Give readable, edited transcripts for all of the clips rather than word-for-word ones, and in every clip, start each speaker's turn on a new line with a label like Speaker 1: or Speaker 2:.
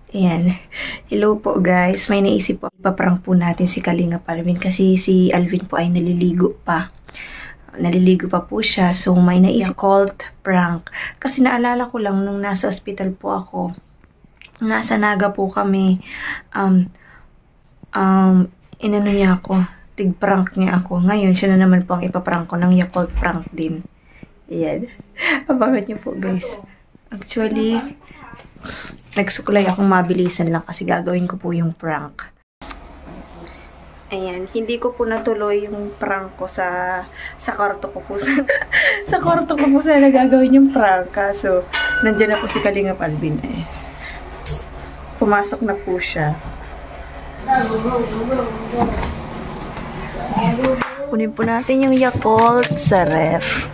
Speaker 1: Ayan. Hello po guys. May naisip po, ipaprank po natin si Kalingap Alvin kasi si Alvin po ay naliligo pa. Naliligo pa po siya. So may naisip called prank. Kasi naalala ko lang nung nasa ospital po ako. Nasa Naga po kami. Inano niya ako. Tig-prank niya ako. Ngayon siya na naman po ang ipaprank ko ng Yakult prank din. Ayan. Abangan niyo po guys. Actually, nagsuklay akong mabilisan lang kasi gagawin ko po yung prank. Ayan, hindi ko po natuloy yung prank ko sa kwarto ko po. Sa kwarto ko po sana gagawin yung prank. So, nandiyan na po si Kalingap Alvin eh. Pumasok na po siya. Kunin po natin yung Yakult sa ref.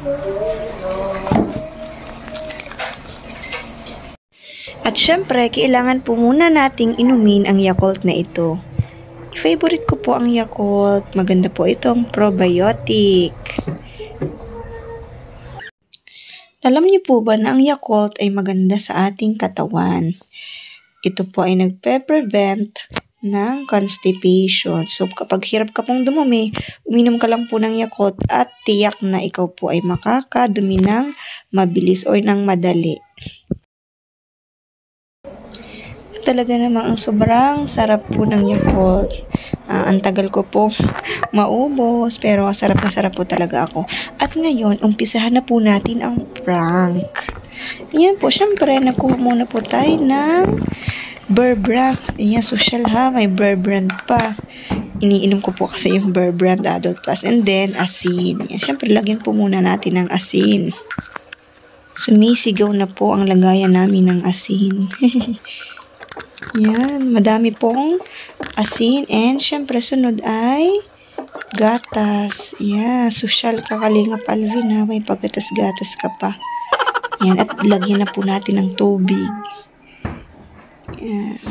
Speaker 1: At syempre, kailangan po muna nating inumin ang Yakult na ito. Favorite ko po ang Yakult. Maganda po itong probiotic. Alam niyo po ba na ang Yakult ay maganda sa ating katawan? Ito po ay nagpe-prevent ng constipation. So, kapag hirap ka pong dumumi, uminom ka lang po ng Yakult at tiyak na ikaw po ay makakadumi ng mabilis or ng madali. Talaga namang ang sobrang sarap po ng Yakult. Ang tagal ko po maubos, pero sarap na sarap po talaga ako. At ngayon, umpisahan na po natin ang prank. Yan po, syempre, nakuha muna po tayo ng Bear Brand. Ayan, social ha, may Bear Brand pa. Iniinom ko po kasi yung Bear Brand Adult Plus. And then, asin. Yan, syempre, lagyan po muna natin ng asin. Sumisigaw na po ang lagayan namin ng asin. Yan, madami pong asin. And syempre sunod ay gatas. Yan, social ka Kalingap Alvin ha. May paggatas-gatas ka pa. Yan, at lagyan na po natin ng tubig. Yan.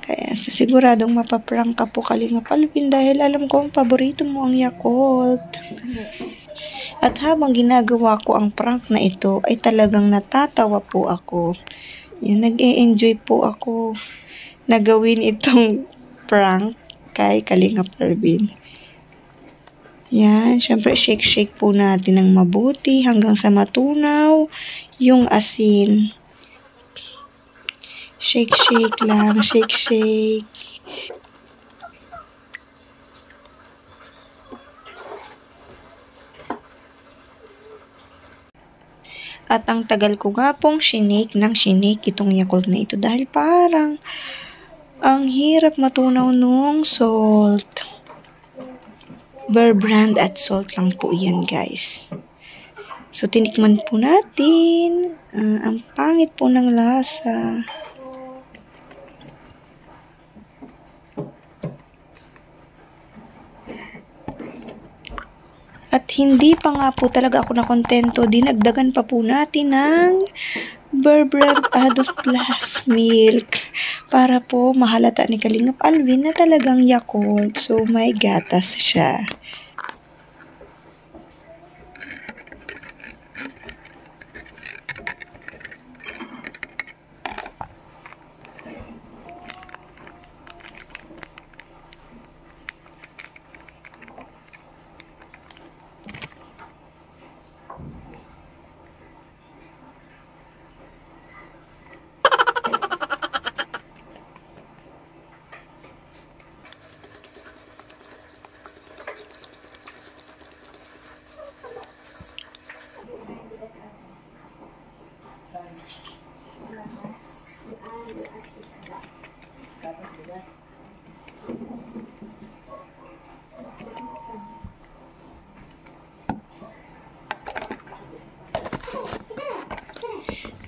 Speaker 1: Kaya siguradong mapaprank ka po Kalingap Alvin dahil alam ko ang paborito mo ang Yakult. At habang ginagawa ko ang prank na ito ay talagang natatawa po ako. Yan, nag-e-enjoy po ako na gawin itong prank kay Kalingap Alvin. Yan, syempre shake-shake po natin ng mabuti hanggang sa matunaw yung asin. Shake-shake lang, shake-shake. At ang tagal ko nga pong shinake itong Yakult na ito dahil parang ang hirap matunaw nung salt. Bear Brand at salt lang po yan guys. So tinikman po natin. Ang pangit po ng lasa. At hindi pa nga po talaga ako nakontento, dinagdagan pa po natin ng Bear Brand Adult Plus Milk para po mahalata ni Kalingap Alvin na talagang Yakult. So may gatas siya.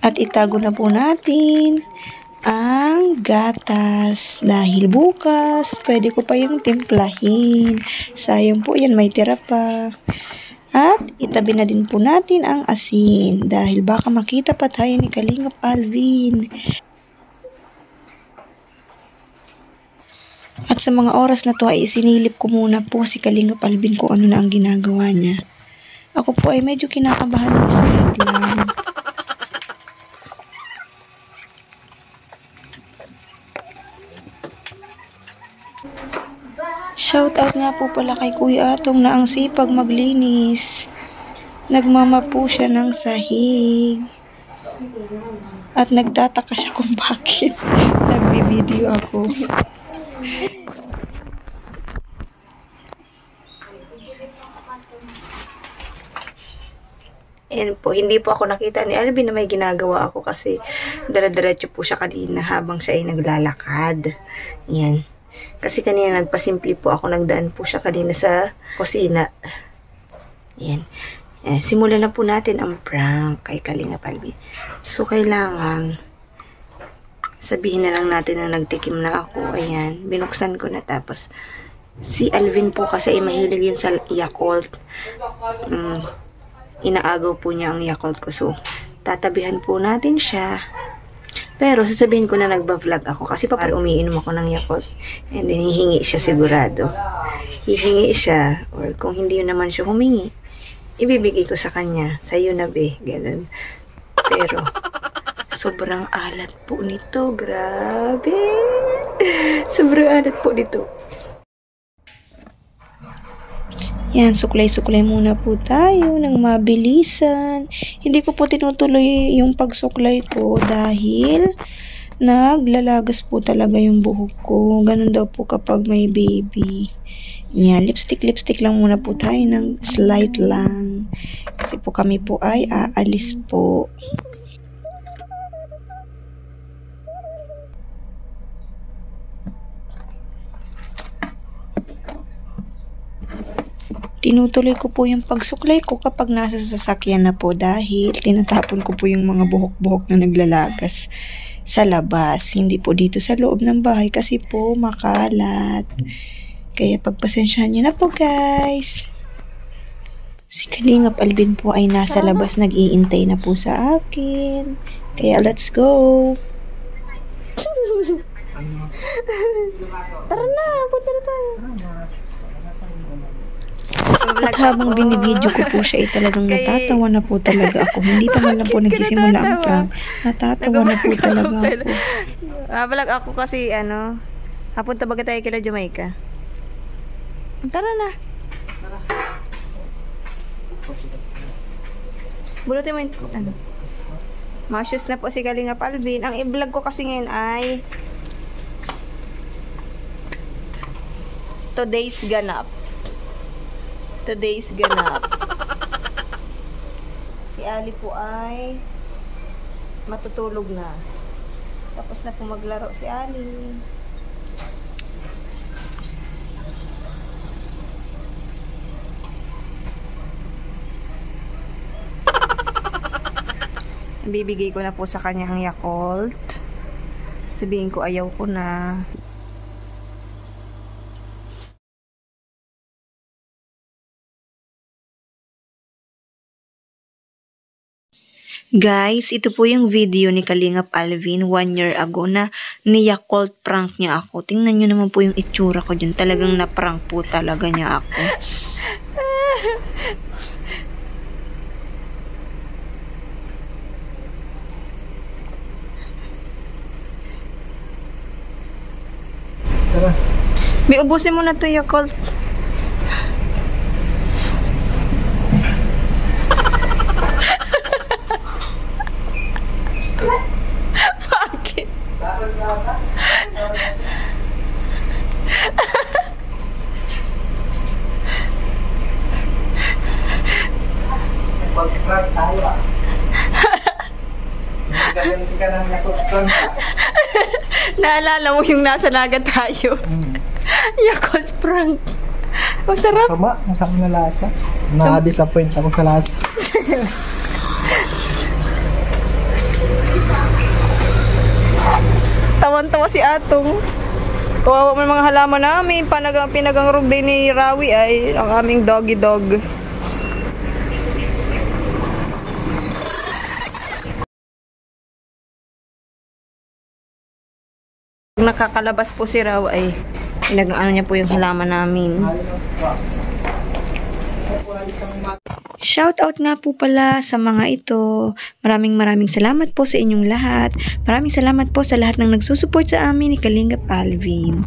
Speaker 1: At itago na po natin ang gatas dahil bukas pwede ko pa yung timplahin. Sayang po yan, may tira pa. At itabi na din po natin ang asin dahil baka makita pa tayo ni Kalingap Alvin. At sa mga oras na to ay isinilip ko muna po si Kalingap Alvin kung ano na ang ginagawa niya. Ako po ay medyo kinakabahan ng saglit lang. Shoutout nga po pala kay Kuya Atong na ang sipag maglinis. Nagmamapo siya ng sahig. At nagtataka siya kung bakit nagbi-video ako. Ayan po, hindi po ako nakita ni Alvin na may ginagawa ako kasi dala-diretso po siya kanina habang siya ay naglalakad. Ayan. Kasi kanina nagpasimple po ako, nagdaan po siya kanina sa kusina. Ayan. Simulan na po natin ang prank kay Kalingap Alvin. So, kailangan sabihin na lang natin na nagtikim na ako. Ayan. Binuksan ko na tapos si Alvin po kasi ay mahilig yun sa Yakult. Inaagaw po niya ang Yakult ko. So, tatabihan po natin siya. Pero, sasabihin ko na nagba-vlog ako. Kasi para umiinom ako ng Yakult. And then, hihingi siya sigurado. Hihingi siya. Or kung hindi yun naman siya humingi, ibibigay ko sa kanya. Sa'yo na be. Ganun. Pero, sobrang alat po nito. Grabe. Sobrang alat po nito. Yan, suklay-suklay muna po tayo ng mabilisan. Hindi ko po tinutuloy yung pagsuklay ko dahil naglalagas po talaga yung buhok ko. Ganun daw po kapag may baby. Yan, lipstick lang muna po tayo ng slight lang. Kasi po kami po ay aalis po. Tinutuloy ko po yung pagsuklay ko kapag nasa sasakyan na po dahil tinatapon ko po yung mga buhok-buhok na naglalagas sa labas. Hindi po dito sa loob ng bahay kasi po makalat. Kaya pagpasensyahan niyo na po guys. Si Kalingap Alvin po ay nasa labas nag-iintay na po sa akin. Kaya let's go. Tara na, punta na tayo. At habang binibidyo ko po siya ay talagang natatawa na po talaga ako. Hindi pa man lang po nagsisimula ang prank. Natatawa na po talaga ako.
Speaker 2: Mabalag ako kasi hapunta baga tayo kila Jamaica. Tara na. Bulutin mo yung Masyos na po si Kalingap Alvin. Ang i-vlog ko kasi ngayon ay Today's Ganap. Si Ali po ay matutulog na. Tapos na po maglaro si Ali. Bibigay ko na po sa kanya ang Yakult. Sabihin ko ayaw ko na.
Speaker 1: Guys, ito po yung video ni Kalingap Alvin 1 year ago na ni-Yakult prank niya ako. Tingnan nyo naman po yung itsura ko dyan. Talagang na-prank po talaga niya ako.
Speaker 2: Tara. May ubusin mo na to Yakult. Bakit?
Speaker 3: Pag-prank tayo Hindi ka nang Yakult-prank.
Speaker 2: Naalala mo yung nasa naga tayo. Yakult prank. Masarap.
Speaker 3: Masama na lasa. Na-disappoint ako sa lasa.
Speaker 2: Tawan-tawa si Atong. Kawawa mo yung mga halaman namin. Pinagangrog din ni Rawi ay ang aming doggy dog. Nakakalabas po si Raw ay pinag-ano niya po yung halaman namin.
Speaker 1: Shoutout nga po pala sa mga ito. Maraming salamat po sa inyong lahat. Maraming salamat po sa lahat ng nagsusupport sa amin ni Kalingap Alvin.